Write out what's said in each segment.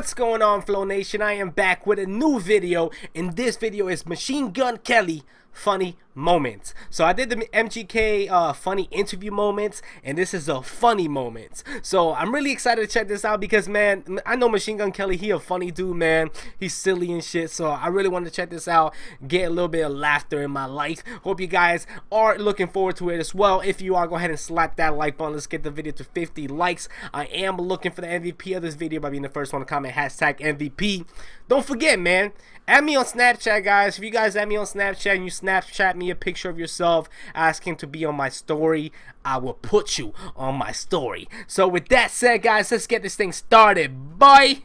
What's going on, Flow Nation? I am back with a new video, and this video is Machine Gun Kelly funny moments. So I did the MGK funny interview moments, and this is a funny moments. So I'm really excited to check this out because, man, I know Machine Gun Kelly, he a funny dude, man. He's silly and shit, so I really want to check this out, get a little bit of laughter in my life. Hope you guys are looking forward to it as well. If you are, go ahead and slap that like button. Let's get the video to 50 likes. I am looking for the MVP of this video by being the first one to comment hashtag MVP. Don't forget, man, add me on Snapchat, guys. If you guys add me on Snapchat and you Snapchat me a picture of yourself asking to be on my story, I will put you on my story. So with that said, guys, let's get this thing started. Bye.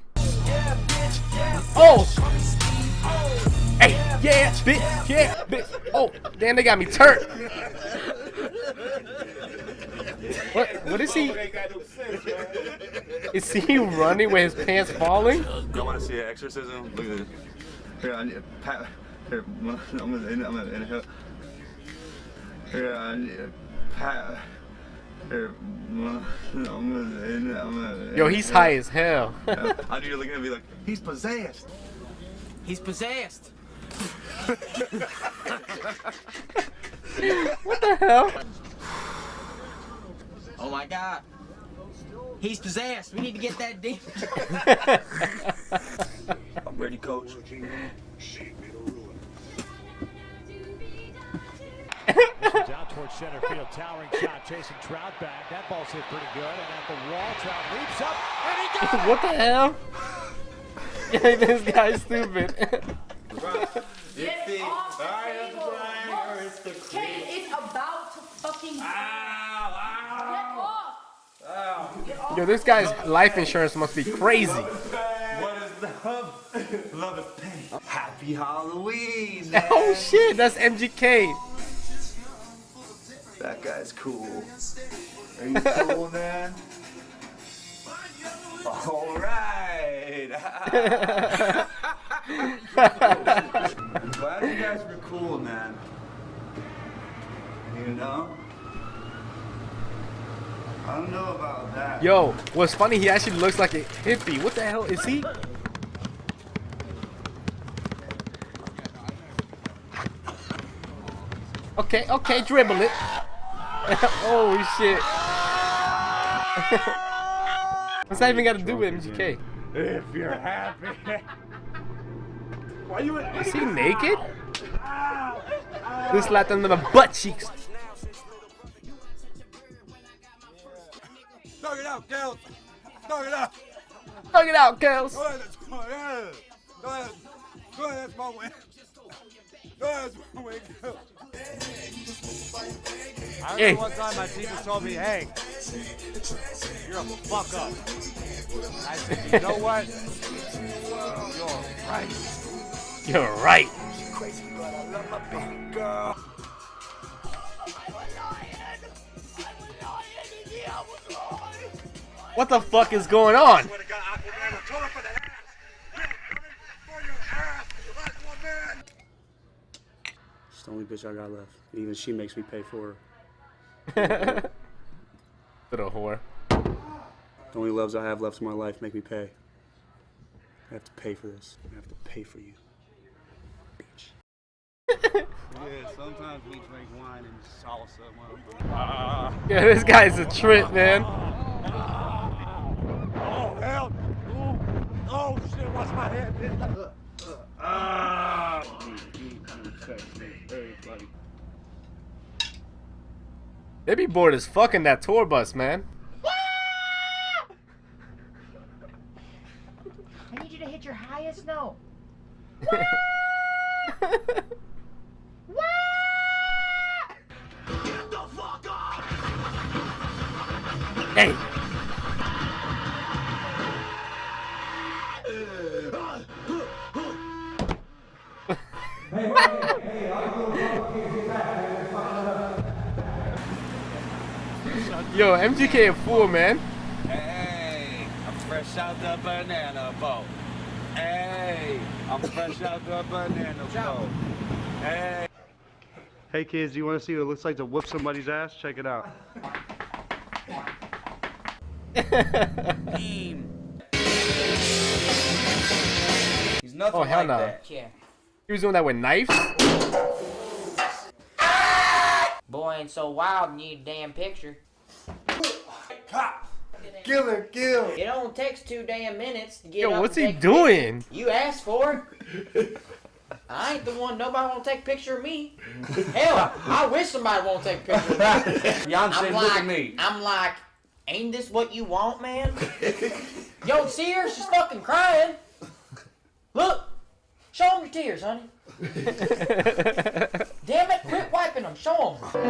Oh, hey, yeah, bitch, yeah, bitch. Oh, damn, they got me turned. What is he? Is he running with his pants falling? Y'all want to see an exorcism? Look at this. Here, I need pat. Here, I'm gonna inhale. Here, I need pat. Here, I'm gonna. Yo, he's high as hell. I knew you're looking at me like he's possessed. He's possessed. What the hell? Oh my God. He's possessed. We need to get that demon. I'm ready, coach. Down towards center field, towering shot, chasing Trout back. That ball's hit pretty good, and at the wall, Trout leaps up, and he got it! What the hell? Yeah, this guy's stupid. It's about to fucking Yo, this guy's life insurance must be crazy. What is love? Love is pain. Happy Halloween, man. Oh shit, that's MGK. That guy's cool. Are you cool, man? All right. I'm glad you guys were cool, man. You know? I don't know about that. Yo, what's funny, he actually looks like a hippie. What the hell is he? Okay, dribble it. Holy shit. What's that even got to do with MGK? If you're happy. Why you? Is he naked? This slapped under the butt cheeks. Knock it out, girls. Knock it out. Knock it out, girls. Go ahead, go ahead, that's my way. Go ahead, that's my way, girl. I Hey. remember one time my teacher told me, hey, you're a fuck up. I said, you know what? You're right. You're right. Crazy, but I love my baby girl. What the fuck is going on? It's the only bitch I got left. Even she makes me pay for her. Little whore. The only loves I have left in my life make me pay. I have to pay for this. I have to pay for you. Bitch. Yeah, sometimes we drink wine and salsa, motherfucker. Yeah, this guy's a trip, man. Oh, hell. Ooh. Oh, shit, watch my head. They be bored as fuck in that tour bus, man. I need you to hit your highest note. Hey. Yo, MGK a fool, man. Hey, I'm fresh out the banana boat. Hey, I'm fresh out the banana boat. Hey. Hey kids, do you want to see what it looks like to whoop somebody's ass? Check it out. Team. nothing Oh, hell like no. that. Yeah. He was doing that with knives? Boy ain't so wild and need a damn picture. Kill. It only takes 2 damn minutes to get Yo, up what's and he take a picture. doing? You asked for it. I ain't the one. Nobody want to take a picture of me. Hell, I wish somebody want to take a picture of me. Beyonce, look at me. I'm like, ain't this what you want, man? Yo, see her? She's fucking crying. Look. Show them your tears, honey. Damn it, quit wiping them. Show them.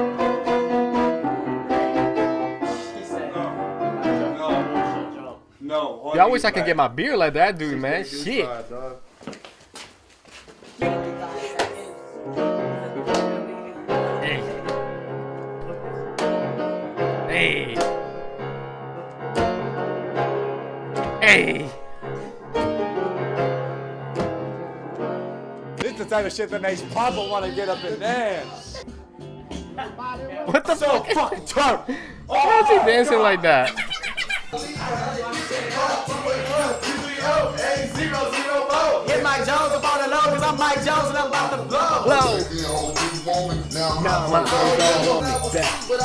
No. Yo, I wish I could get my beard like that dude, man. Shit. Hey. Hey. Hey. This is the type of shit that makes Papa want to get up and dance. What the So fuck? fucking tough. Why is he dancing like that? Hit Mike Jones up on the low, cause I'm Mike Jones and I'm about to blow. Low. Now my eyes on me back. What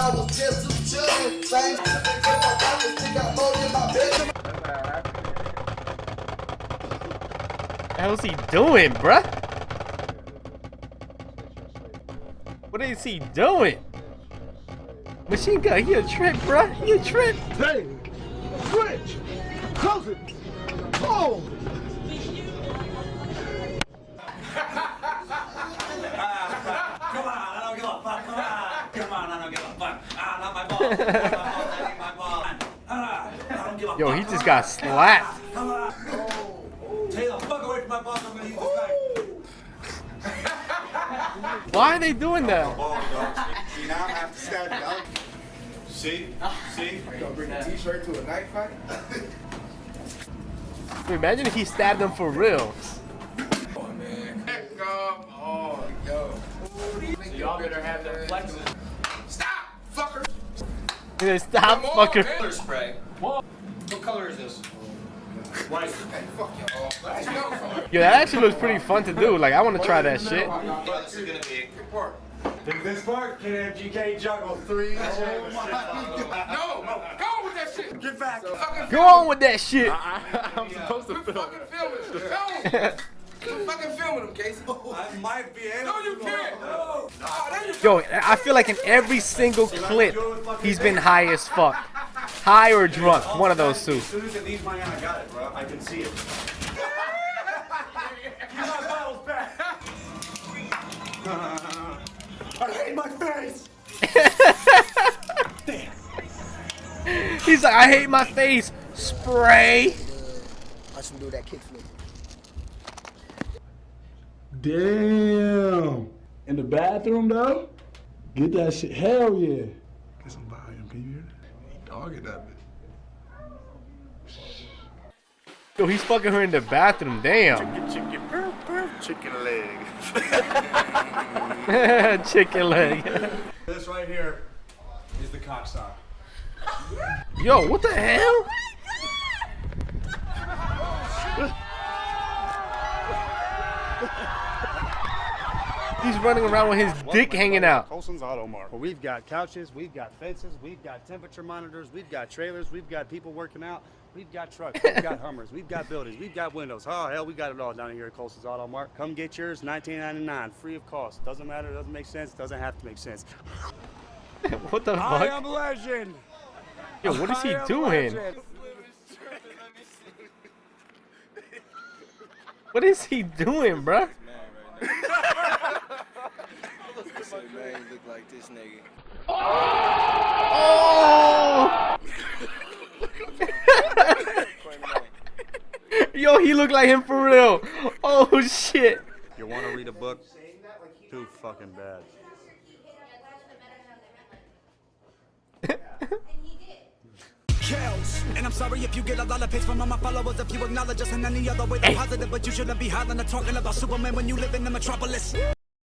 the hell's he doing, bruh? What is he doing? Machine gun, he a trip, bruh. He a trip. Hey, switch, close it, oh. Come on, I don't give a fuck. Come on, I don't give a fuck. Not my ball. Not my ball. I don't give a fuck. Yo, he just got slapped. Come on. Stay the fuck away from my ball. I'm gonna use this knife. Why are they doing that? See, now I have to stab you. See? Gonna bring a t-shirt to a knife fight? Imagine if he stabbed him for real. Oh, man. Come on, yo. So y'all better have the flexes. Stop, fucker. He said, stop, fucker. Color spray. What color is this? White. Hey, fuck y'all. Let's go. Yo, that actually looks pretty fun to do. Like, I want to try that shit. This is gonna be a good part. In this part, can MGK juggle 3 No, go with that shit. Get back. Go on with that shit. I'm supposed to film. Fucking filming. Go. Quit fucking filming him, Casey. I might be able No, you can't. No. There you Yo, I feel like in every single clip, he's been high as fuck. High or drunk. One of those two. As soon as it leaves my hand, I got it, bro. I can see it. Give my bottles back. I hate my face. He's like, I hate my face. Spray. Watch him do that kickflip. Damn. In the bathroom though? Get that shit. Hell yeah. Get some volume. Can you hear that? He dogging that bitch. Yo, he's fucking her in the bathroom. Damn. Chicken leg. Chicken leg. This right here is the cock sock. Yo, what the hell? He's running around with his dick hanging out. Colson's Auto Mart. Well, we've got couches, we've got fences, we've got temperature monitors, we've got trailers, we've got people working out, we've got trucks, we've got Hummers, we've got buildings, we've got windows. Oh, hell, we got it all down here at Colson's Auto Mart. Come get yours, $19.99, free of cost. Doesn't matter, doesn't make sense, doesn't have to make sense. What the I fuck? am legend. Yo, what is he I am doing? legend. What is he doing, bruh? Man, look like this nigga. Oh! Yo, he looked like him for real. Oh shit. You want to read a book? Too fucking bad. And I'm sorry if you get a lot of hits from all my followers, if you acknowledge us in any other way than positive, but you shouldn't be hollering or talking about Superman when you live in the metropolis.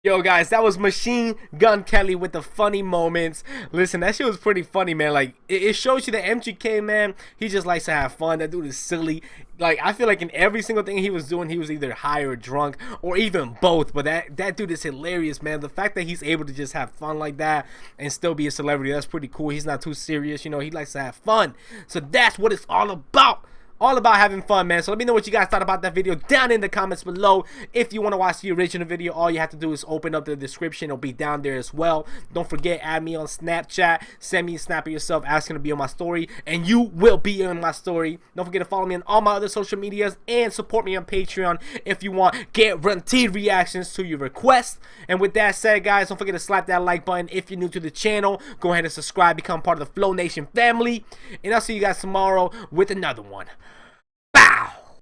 Yo guys, that was Machine Gun Kelly with the funny moments. Listen, that shit was pretty funny, man. Like, it shows you that MGK, man, he just likes to have fun. That dude is silly. Like, I feel like in every single thing he was doing, he was either high or drunk, or even both. But that dude is hilarious, man. The fact that he's able to just have fun like that and still be a celebrity, that's pretty cool. He's not too serious, you know, he likes to have fun. So that's what it's all about. All about having fun, man. So let me know what you guys thought about that video down in the comments below. If you want to watch the original video, all you have to do is open up the description. It'll be down there as well. Don't forget, add me on Snapchat. Send me a snap of yourself asking to be on my story, and you will be in my story. Don't forget to follow me on all my other social medias and support me on Patreon if you want guaranteed reactions to your requests. And with that said, guys, don't forget to slap that like button. If you're new to the channel, go ahead and subscribe, become part of the Flow Nation family. And I'll see you guys tomorrow with another one.